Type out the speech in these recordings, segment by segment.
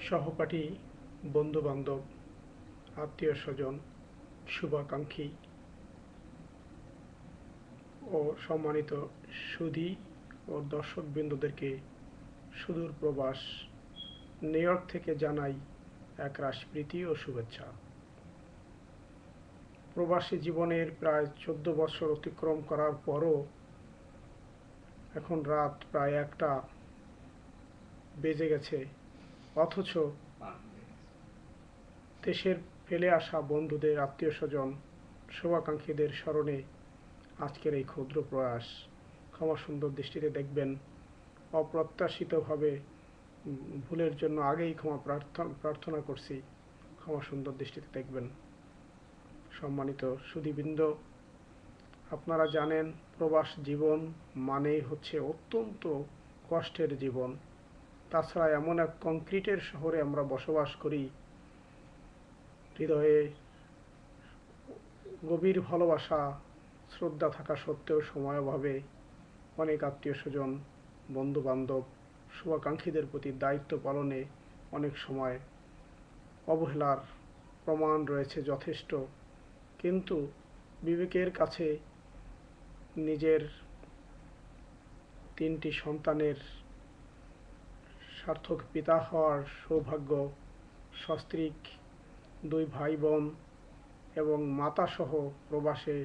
সহপাঠী, বন্ধুবান্ধব, আত্মীয়স্বজন, শুভাকাঙ্ক্ষী ও সম্মানিত সুধী ও দর্শকবৃন্দদেরকে সুদূর প্রবাস নিউ ইয়র্ক থেকে জানাই একরাশ প্রীতি ও শুভেচ্ছা। প্রবাসী জীবনের প্রায় 14 বছর অতিক্রম করার পরও এখন রাত প্রায় 1টা বেজে গেছে, অথচ দেশের ফেলে আসা বন্ধুদের, আত্মীয়স্বজন, শুভাকাঙ্ক্ষীদের স্মরণে আজকের এই ক্ষুদ্র প্রয়াস। ক্ষমা সুন্দর দৃষ্টিতে দেখবেন। অপ্রত্যাশিতভাবে ভুলের জন্য আগেই ক্ষমা প্রার্থনা করছি, ক্ষমা সুন্দর দৃষ্টিতে দেখবেন। সম্মানিত সুধীবৃন্দ, আপনারা জানেন প্রবাস জীবন মানেই হচ্ছে অত্যন্ত কষ্টের জীবন। তাছাড়া এমন এক কংক্রিটের শহরে আমরা বসবাস করি, হৃদয়ে গভীর ভালোবাসা, শ্রদ্ধা থাকা সত্ত্বেও সময় অভাবে অনেক আত্মীয়স্বজন, বন্ধুবান্ধব, শুভাকাঙ্ক্ষীদের প্রতি দায়িত্ব পালনে অনেক সময় অবহেলার প্রমাণ রয়েছে যথেষ্ট। কিন্তু বিবেকের কাছে নিজের 3টি সন্তানের সার্থক পিতা হওয়ার সৌভাগ্য, সস্ত্রীক 2 ভাই বোন এবং মাতাসহ প্রবাসে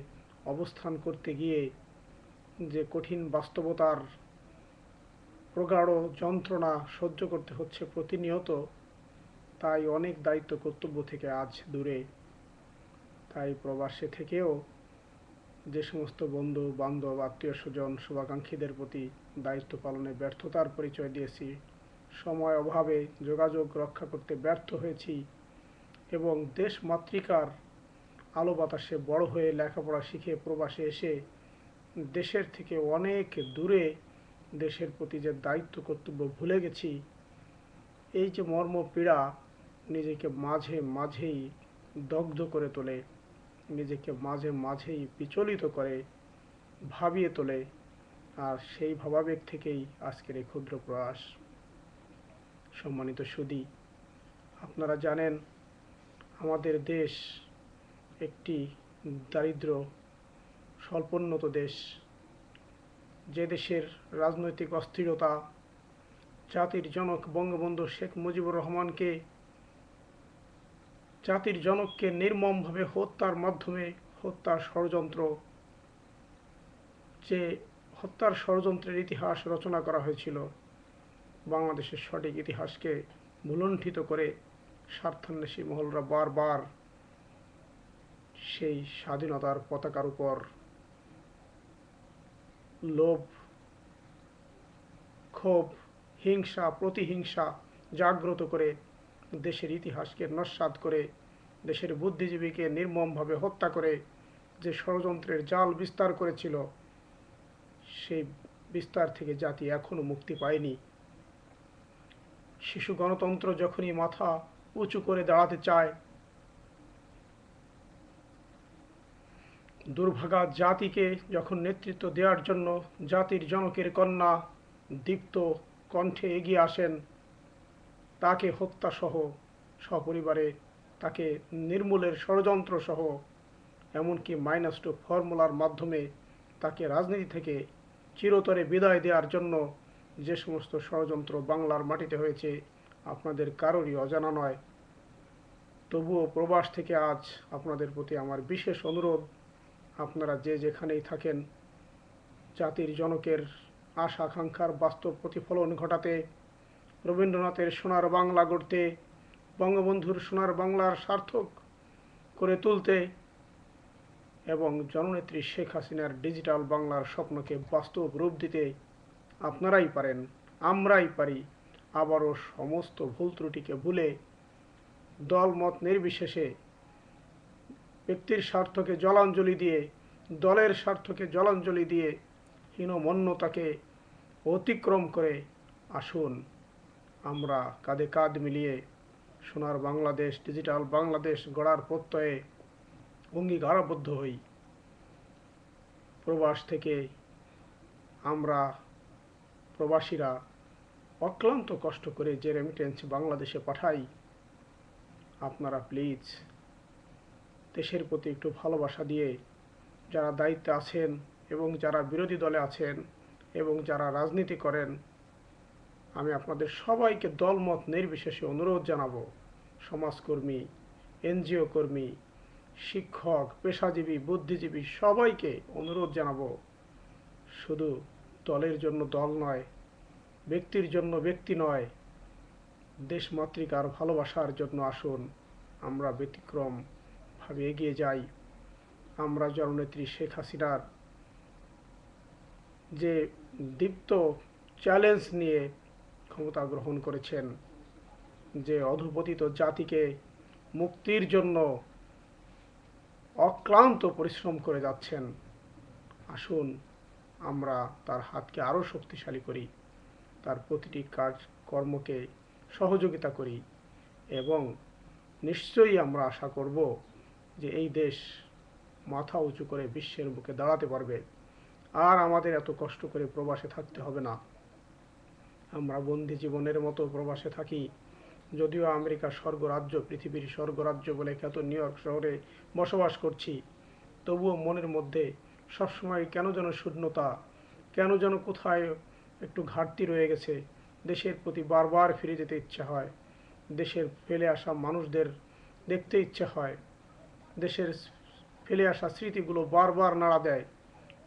অবস্থান করতে গিয়ে যে কঠিন বাস্তবতার প্রগাঢ় যন্ত্রণা সহ্য করতে হচ্ছে প্রতিনিয়ত, তাই অনেক দায়িত্ব কর্তব্য থেকে আজ দূরে। তাই প্রবাসে থেকেও যে সমস্ত বন্ধু বান্ধব, আত্মীয় স্বজন, শুভাকাঙ্ক্ষীদের প্রতি দায়িত্ব পালনে ব্যর্থতার পরিচয় দিয়েছি, সময় অভাবে যোগাযোগ রক্ষা করতে ব্যর্থ হয়েছি এবং দেশ মাতৃকার আলো বাতাসে বড় হয়ে লেখাপড়া শিখে প্রবাসে এসে দেশের থেকে অনেক দূরে দেশের প্রতি যে দায়িত্ব কর্তব্য ভুলে গেছি, এই যে মর্ম পীড়া নিজেকে মাঝে মাঝেই দগ্ধ করে তোলে, নিজেকে মাঝে মাঝেই বিচলিত করে, ভাবিয়ে তোলে। আর সেই ভাবাবেগ থেকেই আজকের এই ক্ষুদ্র প্রয়াস। সম্মানিত সুধী, আপনারা জানেন আমাদের দেশ একটি দারিদ্র স্বল্পোন্নত দেশ, যে দেশের রাজনৈতিক অস্থিরতা জাতির জনক বঙ্গবন্ধু শেখ মুজিবুর রহমানকে, জাতির জনককে নির্মমভাবে হত্যার মাধ্যমে, হত্যার ষড়যন্ত্র, যে হত্যার ষড়যন্ত্রের ইতিহাস রচনা করা হয়েছিল, বাংলাদেশের সঠিক ইতিহাসকে ভুলুণ্ঠিত করে স্বার্থান্বেষী মহলরা বারবার সেই স্বাধীনতার পতাকার উপর লোভ, ক্ষোভ, হিংসা, প্রতিহিংসা জাগ্রত করে দেশের ইতিহাসকে নস্যাৎ করে, দেশের বুদ্ধিজীবীকে নির্মমভাবে হত্যা করে যে ষড়যন্ত্রের জাল বিস্তার করেছিল, সেই বিস্তার থেকে জাতি এখনো মুক্তি পায়নি। শিশু গণতন্ত্র যখনই মাথা উঁচু করে দাঁড়াতে চায়, দুর্ভাগা জাতিকে যখন নেতৃত্ব দেওয়ার জন্য জাতির জনকের কন্যা দীপ্ত কণ্ঠে এগিয়ে আসেন, তাকে হত্যাসহ, সপরিবারে তাকে নির্মূলের ষড়যন্ত্র সহ, এমনকি -2 ফর্মুলার মাধ্যমে তাকে রাজনীতি থেকে চিরতরে বিদায় দেওয়ার জন্য যে সমস্ত ষড়যন্ত্র বাংলার মাটিতে হয়েছে আপনাদের কারোরই অজানা নয়। তবুও প্রবাস থেকে আজ আপনাদের প্রতি আমার বিশেষ অনুরোধ, আপনারা যে যেখানেই থাকেন, জাতির জনকের আশা আকাঙ্ক্ষার বাস্তব প্রতিফলন ঘটাতে, রবীন্দ্রনাথের সোনার বাংলা গড়তে, বঙ্গবন্ধুর সোনার বাংলার সার্থক করে তুলতে এবং জননেত্রী শেখ হাসিনার ডিজিটাল বাংলার স্বপ্নকে বাস্তব রূপ দিতে আপনারাই পারেন, আমরাই পারি। আবারও সমস্ত ভুল ত্রুটিকে ভুলে দলমত নির্বিশেষে ব্যক্তির স্বার্থকে জলাঞ্জলি দিয়ে, দলের স্বার্থকে জলাঞ্জলি দিয়ে হীনমন্যতাকে অতিক্রম করে আসুন আমরা কাঁধে কাঁধ মিলিয়ে সোনার বাংলাদেশ, ডিজিটাল বাংলাদেশ গড়ার প্রত্যয়ে অঙ্গীকারাবদ্ধ হই। প্রবাস থেকে আমরা প্রবাসীরা অক্লান্ত কষ্ট করে যে রেমিটেন্স বাংলাদেশে পাঠাই, আপনারা প্লিজ দেশের প্রতি একটু ভালোবাসা দিয়ে, যারা দায়িত্বে আছেন এবং যারা বিরোধী দলে আছেন এবং যারা রাজনীতি করেন, আমি আপনাদের সবাইকে দলমত নির্বিশেষে অনুরোধ জানাবো, সমাজকর্মী, এনজিও কর্মী, শিক্ষক, পেশাজীবী, বুদ্ধিজীবী সবাইকে অনুরোধ জানাবো, শুধু দলের জন্য দল নয়, ব্যক্তির জন্য ব্যক্তি নয়, দেশমাতৃকার ভালোবাসার জন্য আসুন আমরা ব্যতিক্রমভাবে এগিয়ে যাই। আমরা জননেত্রী শেখ হাসিনার যে দীপ্ত চ্যালেঞ্জ নিয়ে ক্ষমতা গ্রহণ করেছেন, যে অধঃপতিত জাতিকে মুক্তির জন্য অক্লান্ত পরিশ্রম করে যাচ্ছেন, আসুন আমরা তার হাতকে আরও শক্তিশালী করি, তার প্রতিটি কাজ কর্মকে সহযোগিতা করি এবং নিশ্চয়ই আমরা আশা করব যে এই দেশ মাথা উঁচু করে বিশ্বের বুকে দাঁড়াতে পারবে, আর আমাদের এত কষ্ট করে প্রবাসে থাকতে হবে না। আমরা বন্দি জীবনের মতো প্রবাসে থাকি, যদিও আমেরিকার স্বর্গরাজ্য, পৃথিবীর স্বর্গরাজ্য বলে খ্যাত নিউ ইয়র্ক শহরে বসবাস করছি, তবুও মনের মধ্যে সবসময় কেন যেন শূন্যতা, কেন যেন কোথায় একটু ঘাটতি রয়ে গেছে। দেশের প্রতি বারবার ফিরে যেতে ইচ্ছা হয়, দেশের ফেলে আসা মানুষদের দেখতে ইচ্ছা হয়, দেশের ফেলে আসা স্মৃতিগুলো বারবার নাড়া দেয়।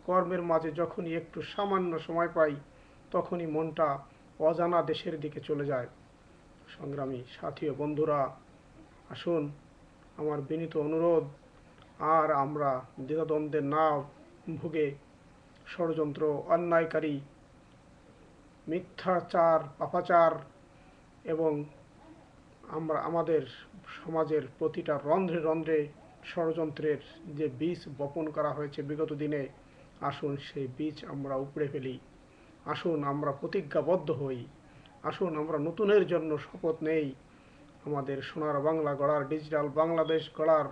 কর্মের মাঝে যখনই একটু সামান্য সময় পাই, তখনই মনটা অজানা দেশের দিকে চলে যায়। সংগ্রামী সাথী ও বন্ধুরা, আসুন আমার বিনীত অনুরোধ, আর আমরা দ্বিধাদ্বন্দ্বে না ভুগে ষড়যন্ত্র, অন্যায়কারী, মিথ্যাচার, পাপাচার এবং আমরা আমাদের সমাজের প্রতিটা রন্ধ্রে রন্ধ্রে ষড়যন্ত্রের যে বীজ বপন করা হয়েছে বিগত দিনে, আসুন সেই বীজ আমরা উপড়ে ফেলি। আসুন আমরা প্রতিজ্ঞাবদ্ধ হই, আসুন আমরা নতুনের জন্য শপথ নেই। আমাদের সোনার বাংলা গড়ার, ডিজিটাল বাংলাদেশ গড়ার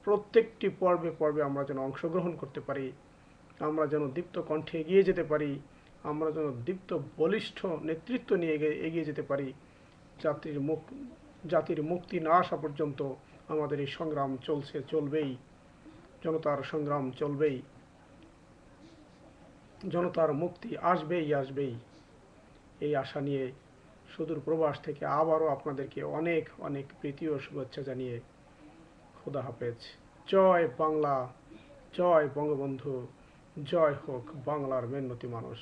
প্রত্যেকটি পর্বে পর্বে আমরা যেন অংশগ্রহণ করতে পারি, আমরা যেন দীপ্ত কণ্ঠে এগিয়ে যেতে পারি, আমরা যেন দীপ্ত বলিষ্ঠ নেতৃত্ব নিয়ে এগিয়ে যেতে পারি। জাতির মুক্তি না আসা পর্যন্ত আমাদের এই সংগ্রাম চলবেই, জনতার সংগ্রাম চলবেই, জনতার মুক্তি আসবেই আসবেই। এই আশা নিয়ে সুদূর প্রবাস থেকে আবারও আপনাদেরকে অনেক অনেক প্রীতি ও শুভেচ্ছা জানিয়ে খোদা হাফেজ। জয় বাংলা, জয় বঙ্গবন্ধু, জয় হোক বাংলার মেহনতি মানুষ।